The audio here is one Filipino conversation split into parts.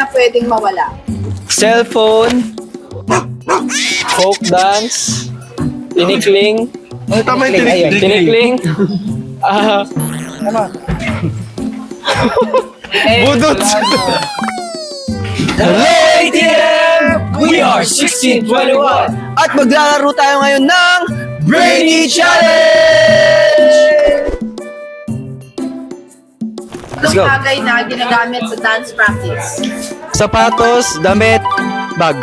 na pwedeng mawala? Cellphone, folk dance, tinikling, Tama yung tinikling. tinikling, Budot. Hello ATM! We are 1621 at maglalaro tayo ngayon ng Brainy Challenge! Let's Anong go. bagay na ginagamit sa dance practice? Sapatos, damit, bag.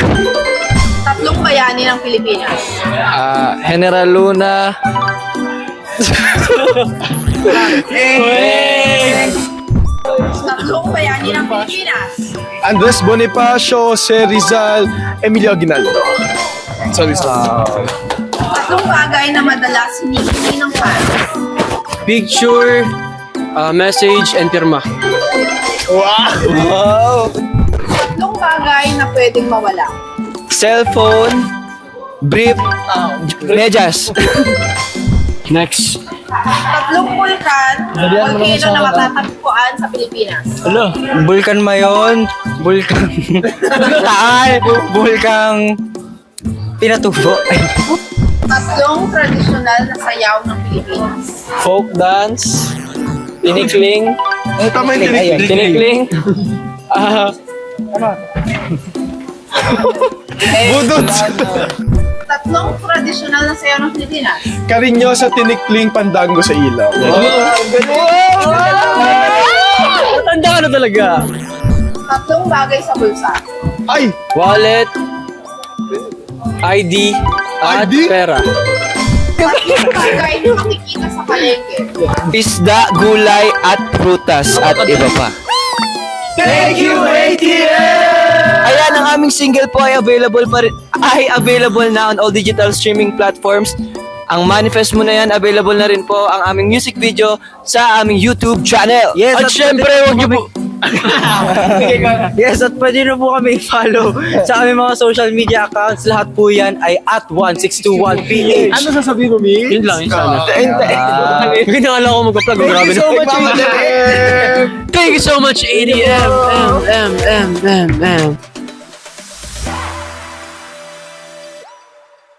Tatlong bayani ng Pilipinas. General Luna. Tatlong bayani ng Pilipinas. Andres Bonifacio, Jose Rizal, Emilio Aguinaldo. Sorry. Tatlong bagay na madalas hinihingi ng fans. Picture, message, and pirma. Wow! Tatlong bagay na pwedeng mawala. Cellphone, brief, medyas. Next. Tatlong volcano na matatagpuan sa Pilipinas. Bulkan Mayon, Bulkan Taal, Bulkang Pinatubo. Tatlong tradisyonal na sayaw ng Pilipinas. Folk dance, tinikling, Tama yung tinikling. tinikling, Budot. Tatlong tradisyonal na sayaw ng Pilipinas. Karinyo sa tinikling, pandango sa ilaw. Matanda ka na talaga. Tatlong bagay sa bulsa. Ay! Wallet, ID, at ID? pera. Tatlong bagay na makikita sa palengke. Isda, gulay, at prutas, at iba pa. Thank you, ATM! Ayan, ang aming single po ay available na on all digital streaming platforms. Ang manifest mo na yan, available na rin po ang aming music video sa aming YouTube channel. Yes, at syempre, huwag niyo po... Yes, at pwede nyo po kami follow sa aming mga social media accounts. Lahat po yan ay at 1621PH. Ano sasabihin mo, Mi? Yun lang, yun sana. Hindi na alam ko mag-vlog. Grabe na. Thank you so much, ADM.